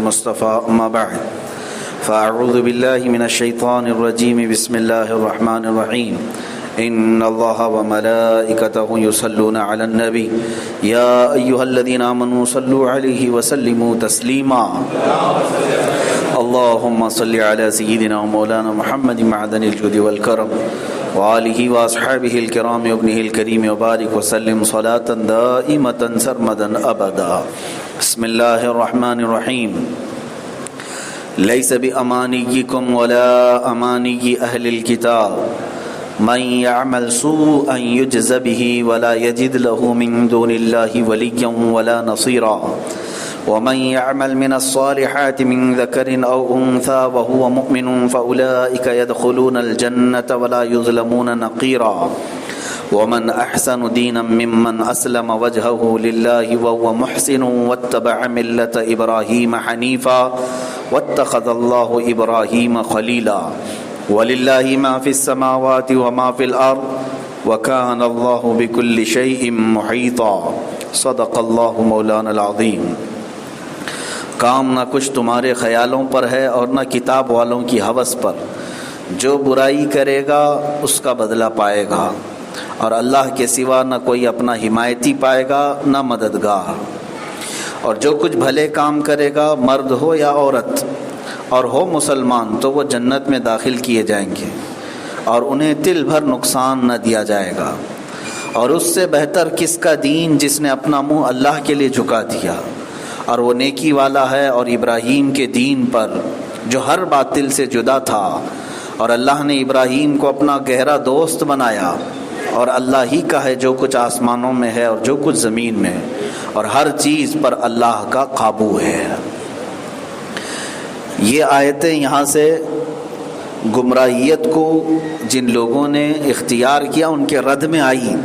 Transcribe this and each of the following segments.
المصطفى أما بعد فأعوذ بالله من الشيطان الرجيم بسم الله الرحمن الرحيم إن الله وملائكته يصلون على النبي يا أيها الذين آمنوا صلوا عليه وسلموا تسليما اللهم صل على سيدنا ومولانا محمد معدن الجود والكرم وآله وأصحابه الكرام وابنه الكريم وبارك وسلم صلاة دائمة سرمدا أبدا بسم الله الرحمن الرحيم ليس بأمانيكم ولا أماني أهل الكتاب من يعمل سوءا يجز به ولا يجد له من دون الله وليا ولا نصيرا ومن يعمل من الصالحات من ذكر أو أنثى وهو مؤمن فأولئك يدخلون الجنة ولا يظلمون نقيرا ومن أحسن دينا ممن أسلم وجهه لله وهو محسن واتبع ملة إبراهيم حنيفا واتخذ الله إبراهيم خليلا ولله ما في السماوات وما في الأرض وكان الله بكل شيء محيطا صدق الله مولانا العظيم کام نہ کچھ تمہارے خیالوں پر ہے اور نہ کتاب والوں کی ہوس پر، جو برائی کرے گا اس کا بدلہ پائے گا، اور اللہ کے سوا نہ کوئی اپنا حمایتی پائے گا نہ مددگار، اور جو کچھ بھلے کام کرے گا مرد ہو یا عورت اور ہو مسلمان تو وہ جنت میں داخل کیے جائیں گے اور انہیں تل بھر نقصان نہ دیا جائے گا۔ اور اس سے بہتر کس کا دین جس نے اپنا منہ اللہ کے لیے جھکا دیا، اور وہ نیکی والا ہے اور ابراہیم کے دین پر جو ہر باطل سے جدا تھا، اور اللہ نے ابراہیم کو اپنا گہرا دوست بنایا، اور اللہ ہی کا ہے جو کچھ آسمانوں میں ہے اور جو کچھ زمین میں، اور ہر چیز پر اللہ کا قابو ہے۔ یہ آیتیں یہاں سے گمراہیت کو جن لوگوں نے اختیار کیا ان کے رد میں آئی،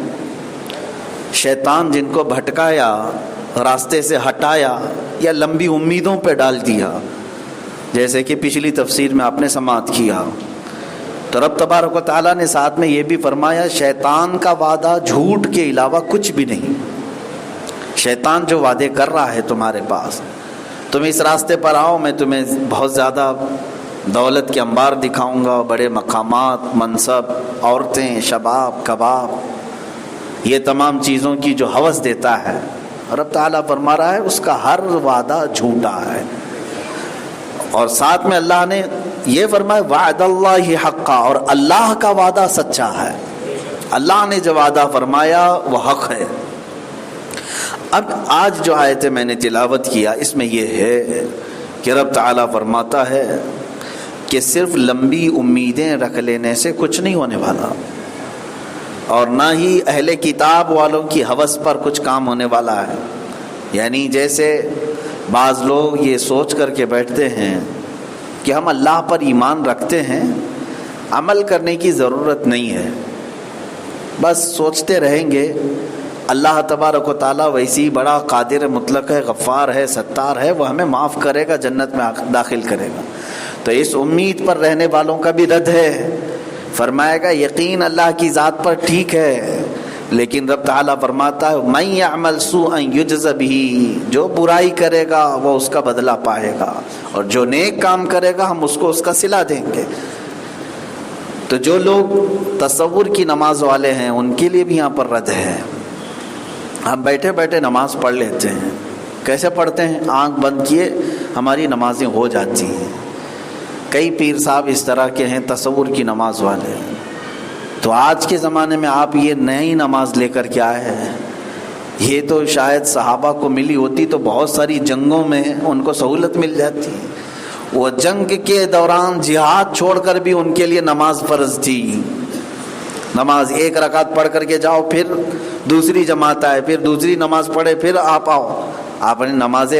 شیطان جن کو بھٹکایا، راستے سے ہٹایا یا لمبی امیدوں پہ ڈال دیا، جیسے کہ پچھلی تفسیر میں آپ نے سماعت کیا، تو رب تبارک و تعالیٰ نے ساتھ میں یہ بھی فرمایا شیطان کا وعدہ جھوٹ کے علاوہ کچھ بھی نہیں۔ شیطان جو وعدے کر رہا ہے تمہارے پاس، تم اس راستے پر آؤ، میں تمہیں بہت زیادہ دولت کے انبار دکھاؤں گا، بڑے مقامات، منصب، عورتیں، شباب، کباب، یہ تمام چیزوں کی جو ہوس دیتا ہے، رب تعالیٰ فرما رہا ہے اس کا ہر وعدہ جھوٹا ہے۔ اور ساتھ میں اللہ نے یہ فرمایا وعد اللہ حقا، اور اللہ کا وعدہ سچا ہے، اللہ نے جو وعدہ فرمایا وہ حق ہے۔ اب آج جو آیتیں میں نے تلاوت کیا اس میں یہ ہے کہ رب تعالیٰ فرماتا ہے کہ صرف لمبی امیدیں رکھ لینے سے کچھ نہیں ہونے والا، اور نہ ہی اہل کتاب والوں کی ہوس پر کچھ کام ہونے والا ہے۔ یعنی جیسے بعض لوگ یہ سوچ کر کے بیٹھتے ہیں کہ ہم اللہ پر ایمان رکھتے ہیں، عمل کرنے کی ضرورت نہیں ہے، بس سوچتے رہیں گے اللہ تبارک و تعالیٰ ویسے ہی بڑا قادر مطلق ہے، غفار ہے، ستار ہے، وہ ہمیں معاف کرے گا، جنت میں داخل کرے گا۔ تو اس امید پر رہنے والوں کا بھی رد ہے، فرمائے گا یقین اللہ کی ذات پر ٹھیک ہے، لیکن رب تعالیٰ فرماتا ہے من یعمل سوءا یجز بہ، جو برائی کرے گا وہ اس کا بدلہ پائے گا، اور جو نیک کام کرے گا ہم اس کو اس کا صلہ دیں گے۔ تو جو لوگ تصور کی نماز والے ہیں ان کے لیے بھی یہاں پر رد ہے۔ ہم بیٹھے بیٹھے نماز پڑھ لیتے ہیں، کیسے پڑھتے ہیں؟ آنکھ بند کیے ہماری نمازیں ہو جاتی ہیں۔ کئی پیر صاحب اس طرح کے ہیں تصور کی نماز والے، تو آج کے زمانے میں آپ یہ نئی نماز لے کر کے آئے ہیں، یہ تو شاید صحابہ کو ملی ہوتی تو بہت ساری جنگوں میں ان کو سہولت مل جاتی، وہ جنگ کے دوران جہاد چھوڑ کر بھی ان کے لیے نماز فرض تھی۔ نماز ایک رکعت پڑھ کر کے جاؤ، پھر دوسری جماعت آئے، پھر دوسری نماز پڑھے، پھر آپ آؤ۔ آپ نے نماز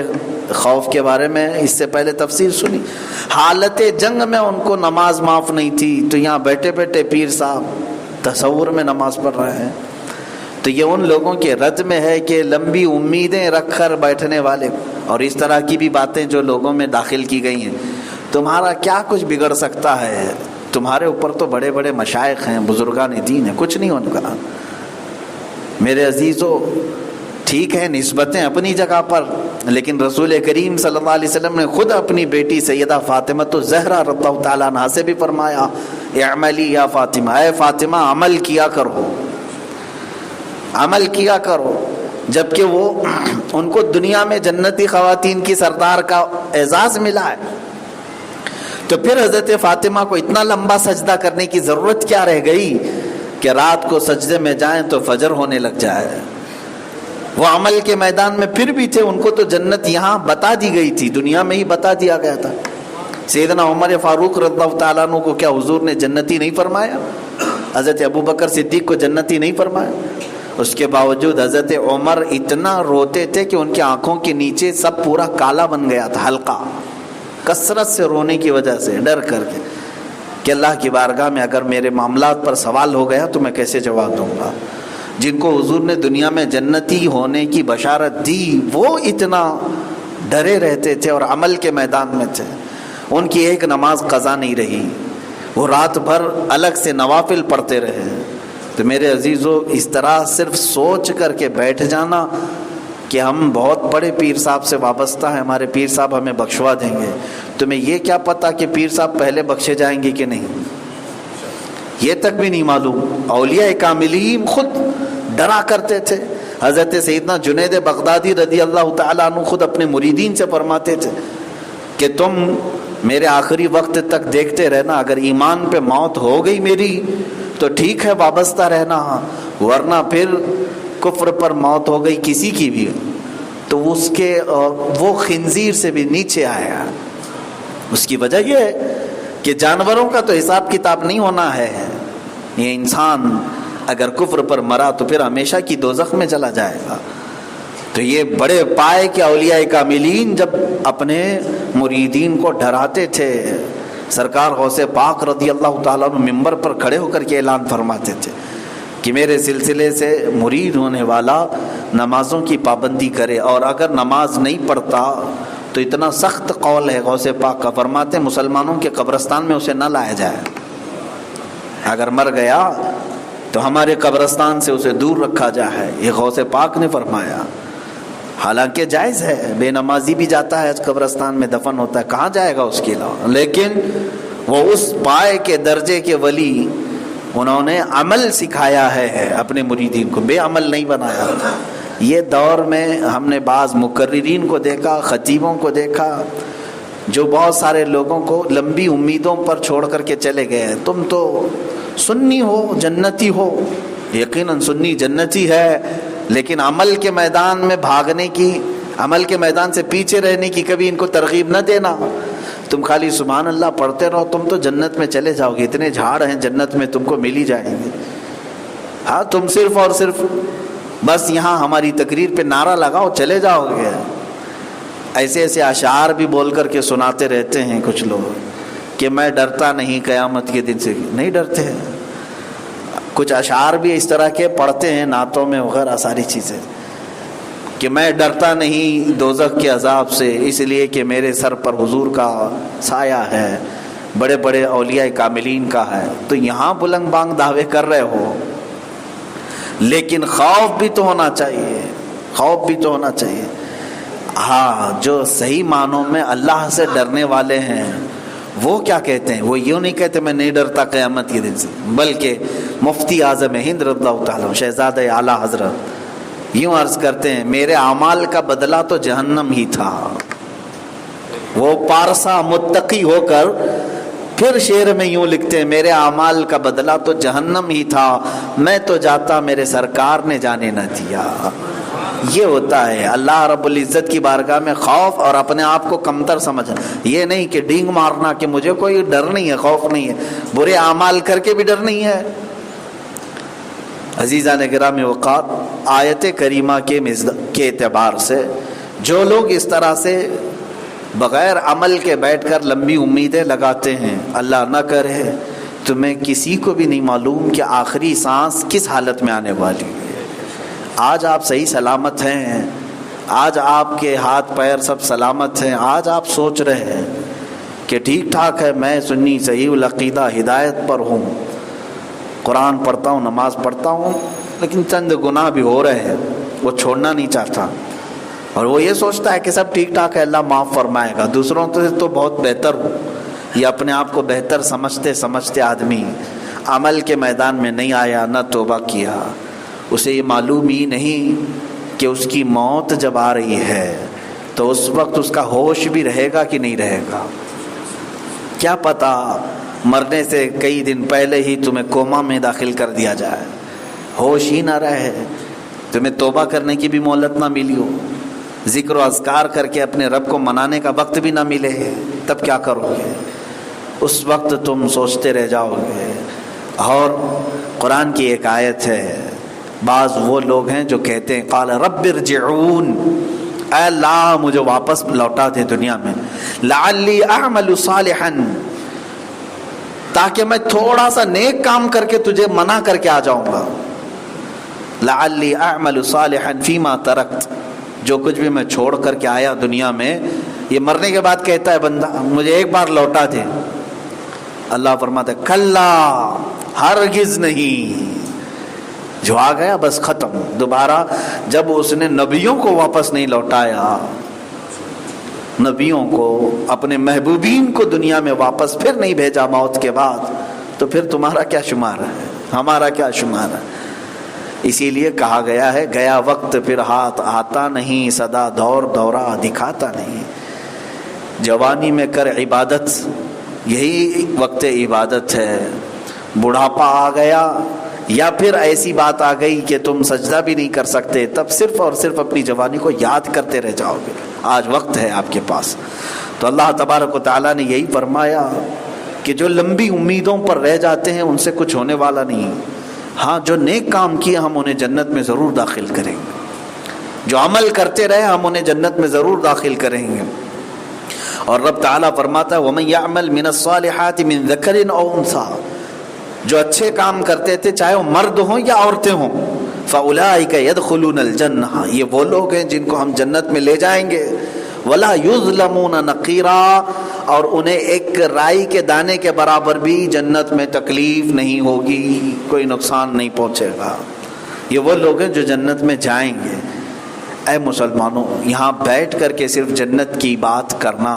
خوف کے بارے میں اس سے پہلے تفسیر سنی، حالت جنگ میں ان کو نماز معاف نہیں تھی، تو یہاں بیٹھے بیٹھے پیر صاحب تصور میں نماز پڑھ رہے ہیں۔ تو یہ ان لوگوں کے رد میں ہے کہ لمبی امیدیں رکھ کر بیٹھنے والے، اور اس طرح کی بھی باتیں جو لوگوں میں داخل کی گئی ہیں، تمہارا کیا کچھ بگڑ سکتا ہے، تمہارے اوپر تو بڑے بڑے مشائخ ہیں، بزرگان دین ہیں، کچھ نہیں ان کا۔ میرے عزیزو، ٹھیک ہے نسبتیں اپنی جگہ پر، لیکن رسول کریم صلی اللہ علیہ وسلم نے خود اپنی بیٹی سیدہ فاطمہ الزہرا رضی اللہ تعالیٰ عنہا سے بھی فرمایا اعملی یا فاطمہ، اے فاطمہ عمل کیا کرو، عمل کیا کرو، جبکہ وہ ان کو دنیا میں جنتی خواتین کی سردار کا اعزاز ملا ہے۔ تو پھر حضرت فاطمہ کو اتنا لمبا سجدہ کرنے کی ضرورت کیا رہ گئی کہ رات کو سجدے میں جائیں تو فجر ہونے لگ جائے۔ وہ عمل کے میدان میں پھر بھی تھے، ان کو تو جنت یہاں بتا دی گئی تھی، دنیا میں ہی بتا دیا گیا تھا۔ سیدنا عمر فاروق رضی اللہ تعالیٰ عنہ کو کیا حضور نے جنتی نہیں فرمایا؟ حضرت ابوبکر صدیق کو جنتی نہیں فرمایا؟ اس کے باوجود حضرت عمر اتنا روتے تھے کہ ان کی آنکھوں کے نیچے سب پورا کالا بن گیا تھا، حلقہ، کثرت سے رونے کی وجہ سے، ڈر کر کے کہ اللہ کی بارگاہ میں اگر میرے معاملات پر سوال ہو گیا تو میں کیسے جواب دوں گا۔ جن کو حضور نے دنیا میں جنتی ہونے کی بشارت دی وہ اتنا ڈرے رہتے تھے اور عمل کے میدان میں تھے۔ ان کی ایک نماز قضا نہیں رہی، وہ رات بھر الگ سے نوافل پڑھتے رہے۔ تو میرے عزیزو، اس طرح صرف سوچ کر کے بیٹھ جانا کہ ہم بہت بڑے پیر صاحب سے وابستہ ہیں، ہمارے پیر صاحب ہمیں بخشوا دیں گے، تمہیں یہ کیا پتا کہ پیر صاحب پہلے بخشے جائیں گے کہ نہیں، یہ تک بھی نہیں معلوم۔ اولیاء کاملین خود ڈرا کرتے تھے۔ حضرت سیدنا جنید بغدادی رضی اللہ تعالیٰ عنہ خود اپنے مریدین سے فرماتے تھے کہ تم میرے آخری وقت تک دیکھتے رہنا، اگر ایمان پہ موت ہو گئی میری تو ٹھیک ہے وابستہ رہنا، ورنہ پھر کفر پر موت ہو گئی کسی کی بھی تو اس کے وہ خنزیر سے بھی نیچے آیا۔ اس کی وجہ یہ ہے کہ جانوروں کا تو حساب کتاب نہیں ہونا ہے، یہ انسان اگر کفر پر مرا تو پھر ہمیشہ کی دوزخ میں چلا جائے گا۔ تو یہ بڑے پائے کے اولیاء کاملین جب اپنے مریدین کو ڈراتے تھے، سرکار غوث پاک رضی اللہ تعالیٰ عنہ ممبر پر کھڑے ہو کر کے اعلان فرماتے تھے کہ میرے سلسلے سے مرید ہونے والا نمازوں کی پابندی کرے، اور اگر نماز نہیں پڑھتا تو اتنا سخت قول ہے غوث پاک کا، فرماتے مسلمانوں کے قبرستان میں اسے نہ لایا جائے، اگر مر گیا تو ہمارے قبرستان سے اسے دور رکھا جائے، یہ غوث پاک نے فرمایا۔ حالانکہ جائز ہے، بے نمازی بھی جاتا ہے قبرستان میں دفن ہوتا ہے، کہاں جائے گا اس کے علاوہ، لیکن وہ اس پائے کے درجے کے ولی، انہوں نے عمل سکھایا ہے اپنے مریدین کو، بے عمل نہیں بنایا۔ یہ دور میں ہم نے بعض مقررین کو دیکھا، خطیبوں کو دیکھا، جو بہت سارے لوگوں کو لمبی امیدوں پر چھوڑ کر کے چلے گئے۔ تم تو سنی ہو، جنتی ہو، یقیناً سنی جنتی ہے، لیکن عمل کے میدان میں بھاگنے کی، عمل کے میدان سے پیچھے رہنے کی کبھی ان کو ترغیب نہ دینا۔ تم خالی سبحان اللہ پڑھتے رہو، تم تو جنت میں چلے جاؤ گے، اتنے جھاڑ ہیں جنت میں تم کو مل ہی جائیں گے۔ ہاں تم صرف اور صرف بس یہاں ہماری تقریر پہ نعرہ لگاؤ چلے جاؤ گے۔ ایسے ایسے اشعار بھی بول کر کے سناتے رہتے ہیں کچھ لوگ کہ میں ڈرتا نہیں قیامت کے دن سے، نہیں ڈرتے ہیں۔ کچھ اشعار بھی اس طرح کے پڑھتے ہیں نعتوں میں وغیرہ ساری چیزیں کہ میں ڈرتا نہیں دوزخ کے عذاب سے، اس لیے کہ میرے سر پر حضور کا سایہ ہے، بڑے بڑے اولیاء کاملین کا ہے۔ تو یہاں بلند بانگ دعوے کر رہے ہو، لیکن خوف بھی تو ہونا چاہیے، خوف بھی تو ہونا چاہیے۔ ہاں جو صحیح معنوں میں اللہ سے ڈرنے والے ہیں وہ کیا کہتے ہیں؟ وہ یوں نہیں کہتے میں نہیں ڈرتا قیامت کے دن سے، بلکہ مفتی اعظم ہند رضی اللہ تعالیٰ شہزادہ اعلیٰ حضرت یوں عرض کرتے ہیں میرے اعمال کا بدلہ تو جہنم ہی تھا۔ وہ پارسا متقی ہو کر پھر شعر میں یوں لکھتے ہیں میرے اعمال کا بدلہ تو جہنم ہی تھا، میں تو جاتا میرے سرکار نے جانے نہ دیا۔ یہ ہوتا ہے اللہ رب العزت کی بارگاہ میں خوف اور اپنے آپ کو کمتر سمجھنا، یہ نہیں کہ ڈینگ مارنا کہ مجھے کوئی ڈر نہیں ہے، خوف نہیں ہے، برے اعمال کر کے بھی ڈر نہیں ہے۔ عزیزان گرامی وقار، آیت کریمہ کے اعتبار سے جو لوگ اس طرح سے بغیر عمل کے بیٹھ کر لمبی امیدیں لگاتے ہیں، اللہ نہ کرے تمہیں کسی کو بھی نہیں معلوم کہ آخری سانس کس حالت میں آنے والی ہے۔ آج آپ صحیح سلامت ہیں، آج آپ کے ہاتھ پیر سب سلامت ہیں، آج آپ سوچ رہے ہیں کہ ٹھیک ٹھاک ہے، میں سنی صحیح العقیدہ ہدایت پر ہوں، قرآن پڑھتا ہوں، نماز پڑھتا ہوں، لیکن چند گناہ بھی ہو رہے ہیں، وہ چھوڑنا نہیں چاہتا، اور وہ یہ سوچتا ہے کہ سب ٹھیک ٹھاک ہے، اللہ معاف فرمائے گا، دوسروں سے تو بہت بہتر ہوں۔ یہ اپنے آپ کو بہتر سمجھتے آدمی عمل کے میدان میں نہیں آیا، نہ توبہ کیا، اسے یہ معلوم ہی نہیں کہ اس کی موت جب آ رہی ہے تو اس وقت اس کا ہوش بھی رہے گا کہ نہیں رہے گا۔ کیا پتا مرنے سے کئی دن پہلے ہی تمہیں کوما میں داخل کر دیا جائے، ہوش ہی نہ رہے، تمہیں توبہ کرنے کی بھی مہلت نہ ملی ہو، ذکر و اذکار کر کے اپنے رب کو منانے کا وقت بھی نہ ملے، تب کیا کرو گے؟ اس وقت تم سوچتے رہ جاؤ گے۔ اور قرآن کی ایک آیت ہے، بعض وہ لوگ ہیں جو کہتے ہیں قال رب ارجعون، اے اللہ مجھے واپس لوٹا دے دنیا میں، لعلی اعمل صالحا، تاکہ میں تھوڑا سا نیک کام کر کے تجھے منع کر کے آ جاؤں گا، لعلی اعمل صالحا فیما ترکت، جو کچھ بھی میں چھوڑ کر کے آیا دنیا میں، یہ مرنے کے بعد کہتا ہے بندہ مجھے ایک بار لوٹا دے۔ اللہ فرماتا ہے کلا، ہرگز نہیں، جو آ گیا بس ختم، دوبارہ جب اس نے نبیوں کو واپس نہیں لوٹایا، نبیوں کو، اپنے محبوبین کو دنیا میں واپس پھر نہیں بھیجا موت کے بعد، تو پھر تمہارا کیا شمار ہے، ہمارا کیا شمار ہے؟ اسی لیے کہا گیا ہے گیا وقت پھر ہاتھ آتا نہیں، سدا دورہ دکھاتا نہیں۔ جوانی میں کر عبادت، یہی وقت عبادت ہے۔ بڑھاپا آ گیا یا پھر ایسی بات آ گئی کہ تم سجدہ بھی نہیں کر سکتے، تب صرف اور صرف اپنی جوانی کو یاد کرتے رہ جاؤ گے۔ آج وقت ہے آپ کے پاس۔ تو اللہ تبارک و تعالیٰ نے یہی فرمایا کہ جو لمبی امیدوں پر رہ جاتے ہیں ان سے کچھ ہونے والا نہیں۔ ہاں جو نیک کام کیے ہم انہیں جنت میں ضرور داخل کریں گے، جو عمل کرتے رہے ہم انہیں جنت میں ضرور داخل کریں گے۔ اور رب تعالیٰ فرماتا ہے وَمَن يَعْمَلْ مِنَ الصَّالِحَاتِ مِن ذَكَرٍ أَوْ أُنثَىٰ، جو اچھے کام کرتے تھے چاہے وہ مرد ہوں یا عورتیں ہوں، فَأُولَٰئِكَ يَدْخُلُونَ الْجَنَّةَ، یہ وہ لوگ ہیں جن کو ہم جنت میں لے جائیں گے، وَلَا يُظْلَمُونَ نَقِيرًا، اور انہیں ایک رائی کے دانے کے برابر بھی جنت میں تکلیف نہیں ہوگی، کوئی نقصان نہیں پہنچے گا۔ یہ وہ لوگ ہیں جو جنت میں جائیں گے۔ اے مسلمانوں، یہاں بیٹھ کر کے صرف جنت کی بات کرنا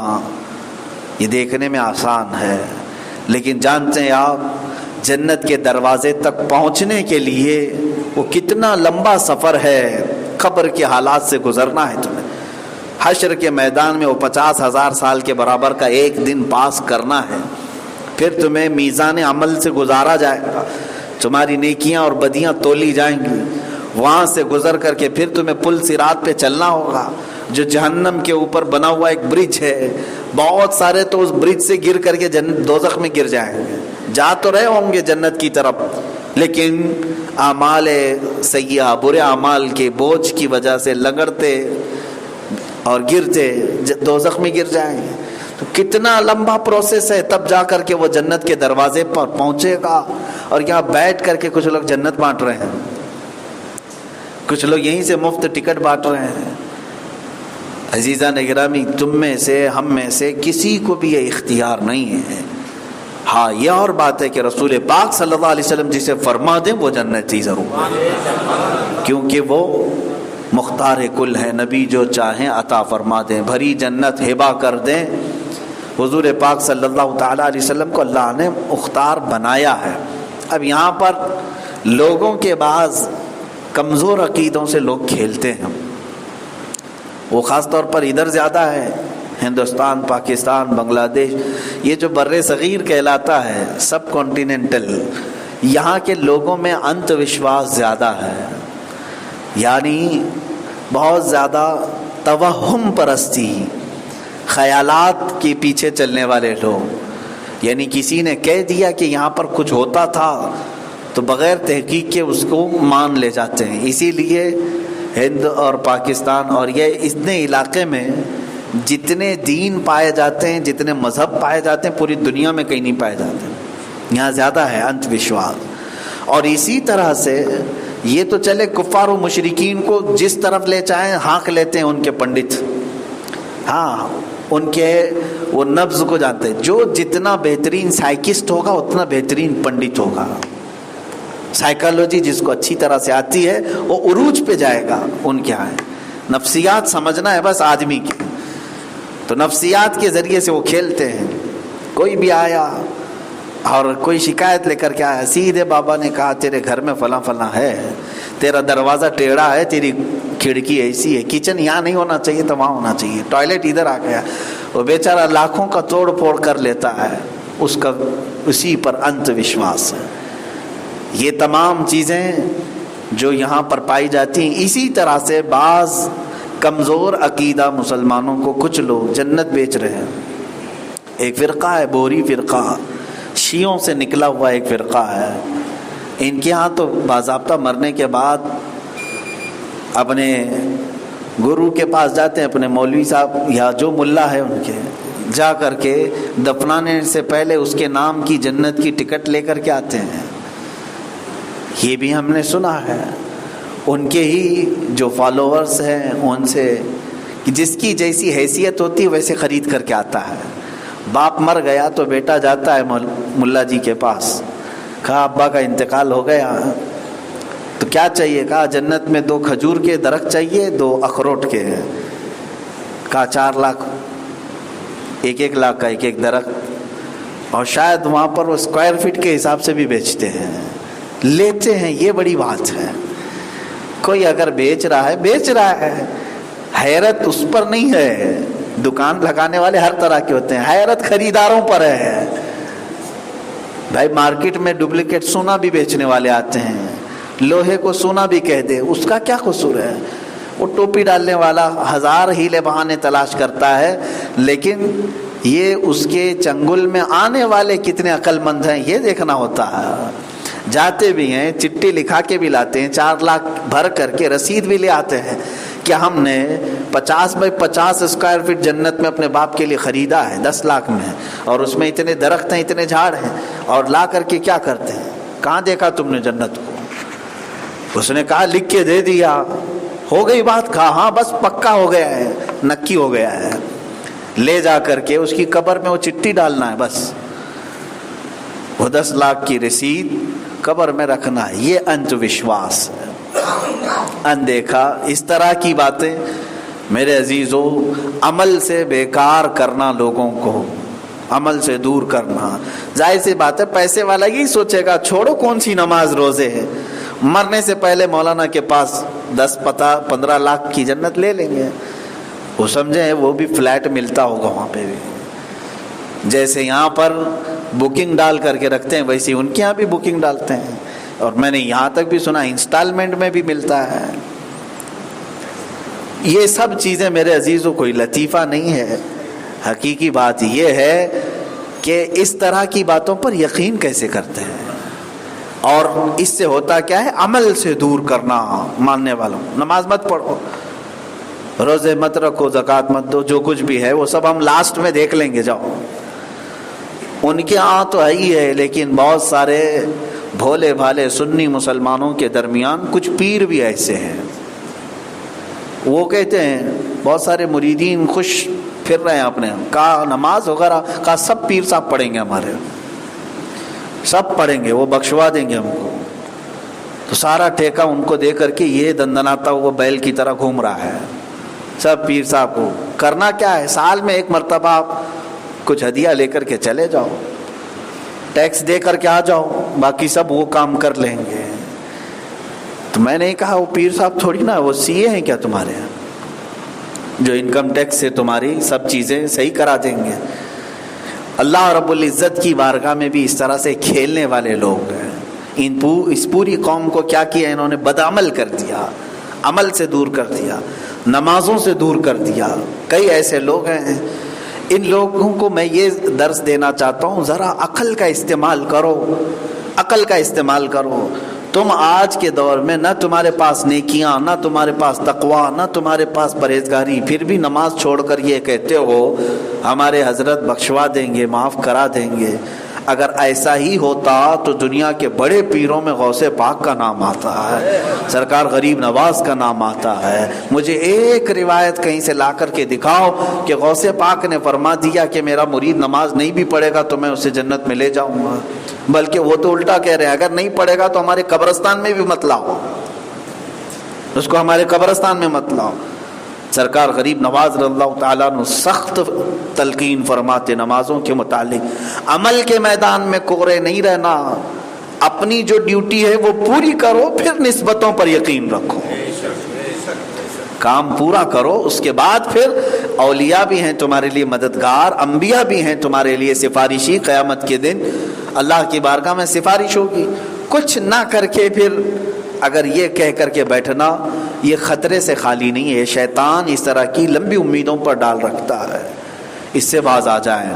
یہ دیکھنے میں آسان ہے، لیکن جانتے ہیں آپ جنت کے دروازے تک پہنچنے کے لیے وہ کتنا لمبا سفر ہے، قبر کے حالات سے گزرنا ہے تمہیں، حشر کے میدان میں وہ 50,000 سال کے برابر کا ایک دن پاس کرنا ہے، پھر تمہیں میزان عمل سے گزارا جائے گا، تمہاری نیکیاں اور بدیاں تولی جائیں گی، وہاں سے گزر کر کے پھر تمہیں پل صراط پہ چلنا ہوگا جو جہنم کے اوپر بنا ہوا ایک برج ہے، بہت سارے تو اس برج سے گر کر کے دوزخ میں گر جائیں گے، جا تو رہے ہوں گے جنت کی طرف، لیکن اعمال سیئہ، برے اعمال کے بوجھ کی وجہ سے لنگڑتے اور گرتے دوزخ میں گر جائیں گے۔ تو کتنا لمبا پروسیس ہے، تب جا کر کے وہ جنت کے دروازے پر پہنچے گا۔ اور یہاں بیٹھ کر کے کچھ لوگ جنت بانٹ رہے ہیں، کچھ لوگ یہیں سے مفت ٹکٹ بانٹ رہے ہیں۔ عزیزان گرامی، تم میں سے ہم میں سے کسی کو بھی یہ اختیار نہیں ہے۔ ہاں یہ اور بات ہے کہ رسول پاک صلی اللہ علیہ وسلم جسے فرما دیں وہ جنتی ضرور، کیونکہ وہ مختار کل ہے، نبی جو چاہیں عطا فرما دیں، بھری جنت ہبہ کر دیں۔ حضور پاک صلی اللہ تعالیٰ علیہ وسلم کو اللہ نے مختار بنایا ہے۔ اب یہاں پر لوگوں کے بعض کمزور عقیدوں سے لوگ کھیلتے ہیں، وہ خاص طور پر ادھر زیادہ ہے، ہندوستان، پاکستان، بنگلہ دیش، یہ جو بر صغیر کہلاتا ہے، سب کانٹیننٹل، یہاں کے لوگوں میں انت وشواس زیادہ ہے، یعنی بہت زیادہ توہم پرستی، خیالات کے پیچھے چلنے والے لوگ، یعنی کسی نے کہہ دیا کہ یہاں پر کچھ ہوتا تھا تو بغیر تحقیق کے اس کو مان لے جاتے ہیں۔ اسی لیے ہند اور پاکستان اور یہ اتنے علاقے میں جتنے دین پائے جاتے ہیں، جتنے مذہب پائے جاتے ہیں، پوری دنیا میں کہیں نہیں پائے جاتے، یہاں زیادہ ہے انت وشواس۔ اور اسی طرح سے یہ تو چلے کفار و مشرکین کو جس طرف لے چاہیں ہانک لیتے ہیں ان کے پنڈت، ہاں ان کے وہ نبض کو جانتے ہیں، جو جتنا بہترین سائیکسٹ ہوگا اتنا بہترین پنڈت ہوگا، سائیکالوجی جس کو اچھی طرح سے آتی ہے وہ عروج پہ جائے گا. ان کے یہاں نفسیات سمجھنا ہے بس آدمی کی, تو نفسیات کے ذریعے سے وہ کھیلتے ہیں. کوئی بھی آیا اور کوئی شکایت لے کر کے آیا, سیدھے بابا نے کہا تیرے گھر میں فلاں فلاں ہے, تیرا دروازہ ٹیڑھا ہے, تیری کھڑکی ایسی ہے, کچن یہاں نہیں ہونا چاہیے تو وہاں ہونا چاہیے, ٹوائلٹ ادھر آ گیا. وہ بیچارہ لاکھوں کا توڑ پھوڑ کر لیتا ہے, اس کا اسی پر انت وشواس ہے. یہ تمام چیزیں جو یہاں پر پائی جاتی ہیں, اسی طرح سے بعض کمزور عقیدہ مسلمانوں کو کچھ لوگ جنت بیچ رہے ہیں. ایک فرقہ ہے بوری فرقہ, شیعوں سے نکلا ہوا ایک فرقہ ہے. ان کے ہاں تو باضابطہ مرنے کے بعد اپنے گرو کے پاس جاتے ہیں, اپنے مولوی صاحب یا جو ملا ہے ان کے, جا کر کے دفنانے سے پہلے اس کے نام کی جنت کی ٹکٹ لے کر کے آتے ہیں. یہ بھی ہم نے سنا ہے. ان کے ہی جو فالوورز ہیں ان سے جس کی جیسی حیثیت ہوتی ہے ویسے خرید کر کے آتا ہے. باپ مر گیا تو بیٹا جاتا ہے ملا جی کے پاس, کہا ابا کا انتقال ہو گیا تو کیا چاہیے, کہا جنت میں 2 کھجور کے درخت چاہیے, 2 اخروٹ کے. کہا 4 لاکھ, 1 لاکھ کا 1 درخت, اور شاید وہاں پر وہ اسکوائر فٹ کے حساب سے بھی بیچتے ہیں, لیتے ہیں. یہ بڑی بات ہے. کوئی اگر بیچ رہا ہے بیچ رہا ہے, حیرت اس پر نہیں ہے. دکان لگانے والے ہر طرح کے ہوتے ہیں, حیرت خریداروں پر ہے. بھائی مارکیٹ میں ڈپلیکیٹ سونا بھی بیچنے والے آتے ہیں, لوہے کو سونا بھی کہہ دے, اس کا کیا قصور ہے. وہ ٹوپی ڈالنے والا 1000 ہیلے بہانے تلاش کرتا ہے, لیکن یہ اس کے چنگل میں آنے والے کتنے عقل مند ہیں یہ دیکھنا ہوتا ہے. جاتے بھی ہیں, چٹھی لکھا کے بھی لاتے ہیں, 4 لاکھ بھر کر کے رسید بھی لے آتے ہیں کہ ہم نے 50 بائی 50 اسکوائر فٹ جنت میں اپنے باپ کے لیے خریدا ہے 10 لاکھ میں, اور اس میں اتنے درخت ہیں, اتنے جھاڑ ہیں, اور لا کر کے کیا کرتے ہیں. کہاں دیکھا تم نے جنت کو؟ اس نے کہا لکھ کے دے دیا, ہو گئی بات. کہا ہاں بس پکا ہو گیا ہے, نکی ہو گیا ہے. لے جا کر کے اس کی قبر میں وہ چٹھی ڈالنا ہے بس, وہ 10 لاکھ کی رسید قبر میں رکھنا ہے. یہ انت وشواس ہے, اندیکھا. اس طرح کی باتیں میرے عزیزو عمل سے بیکار کرنا, لوگوں کو عمل سے دور کرنا. ظاہر سی بات ہے پیسے والا یہی سوچے گا چھوڑو کون سی نماز روزے ہے, مرنے سے پہلے مولانا کے پاس 10-15 لاکھ کی جنت لے لیں گے. وہ سمجھیں وہ بھی فلیٹ ملتا ہوگا وہاں پہ بھی, جیسے یہاں پر بکنگ ڈال کر کے رکھتے ہیں ویسے ان کے یہاں بھی بکنگ ڈالتے ہیں. اور میں نے یہاں تک بھی سنا انسٹالمنٹ میں بھی ملتا ہے. یہ سب چیزیں میرے عزیزوں کوئی لطیفہ نہیں ہے. حقیقی بات یہ ہے کہ اس طرح کی باتوں پر یقین کیسے کرتے ہیں, اور اس سے ہوتا کیا ہے, عمل سے دور کرنا. ماننے والوں نماز مت پڑھو, روزے مت رکھو, زکوٰۃ مت دو, جو کچھ بھی ہے وہ سب ہم لاسٹ میں دیکھ لیں گے. جاؤ ان کے ہاں تو ہے ہی ہے, لیکن بہت سارے بھولے بھالے سنی مسلمانوں کے درمیان کچھ پیر بھی ایسے ہیں. وہ کہتے ہیں بہت سارے مریدین خوش پھر رہے ہیں اپنے, کہا نماز وغیرہ, کہا سب پیر صاحب پڑھیں گے, ہمارے سب پڑھیں گے, وہ بخشوا دیں گے ہم کو. تو سارا ٹھیکہ ان کو دے کر کے یہ دندناتا ہوا بیل کی طرح گھوم رہا ہے. سب پیر صاحب کو کرنا کیا ہے, سال میں 1 مرتبہ آپ کچھ ہدیہ لے کر کے چلے جاؤ, ٹیکس دے کر کے آ جاؤ, باقی سب وہ کام کر لیں گے. تو میں نے کہا وہ پیر صاحب تھوڑی نا, وہ سی اے ہیں کیا تمہارے یہاں جو انکم ٹیکس سے تمہاری سب چیزیں صحیح کرا دیں گے. اللہ رب العزت کی بارگاہ میں بھی اس طرح سے کھیلنے والے لوگ ہیں. اس پوری قوم کو کیا کیا انہوں نے, بدعمل کر دیا, عمل سے دور کر دیا, نمازوں سے دور کر دیا. کئی ایسے لوگ ہیں, ان لوگوں کو میں یہ درس دینا چاہتا ہوں, ذرا عقل کا استعمال کرو, عقل کا استعمال کرو. تم آج کے دور میں نہ تمہارے پاس نیکیاں, نہ تمہارے پاس تقوی, نہ تمہارے پاس پرہیزگاری, پھر بھی نماز چھوڑ کر یہ کہتے ہو ہمارے حضرت بخشوا دیں گے, معاف کرا دیں گے. اگر ایسا ہی ہوتا تو دنیا کے بڑے پیروں میں غوث پاک کا نام آتا ہے، سرکار غریب نواز کا نام آتا ہے۔ مجھے ایک روایت کہیں سے لا کر کے دکھاؤ کہ غوث پاک نے فرما دیا کہ میرا مرید نماز نہیں بھی پڑھے گا تو میں اسے جنت میں لے جاؤں گا۔ بلکہ وہ تو الٹا کہہ رہے ہیں، اگر نہیں پڑھے گا تو ہمارے قبرستان میں بھی مت لاؤ، اس کو ہمارے قبرستان میں مت لاؤ۔ سرکار غریب نواز رضی اللہ تعالیٰ عنہ سخت تلقین فرماتے نمازوں کے متعلق، عمل کے میدان میں کوڑے نہیں رہنا، اپنی جو ڈیوٹی ہے وہ پوری کرو، پھر نسبتوں پر یقین رکھو، کام پورا کرو، اس کے بعد پھر اولیاء بھی ہیں تمہارے لیے مددگار، انبیاء بھی ہیں تمہارے لیے سفارشی، قیامت کے دن اللہ کی بارگاہ میں سفارش ہوگی۔ کچھ نہ کر کے پھر اگر یہ کہہ کر کے بیٹھنا، یہ خطرے سے خالی نہیں ہے، شیطان اس طرح کی لمبی امیدوں پر ڈال رکھتا ہے، اس سے باز آ جائیں۔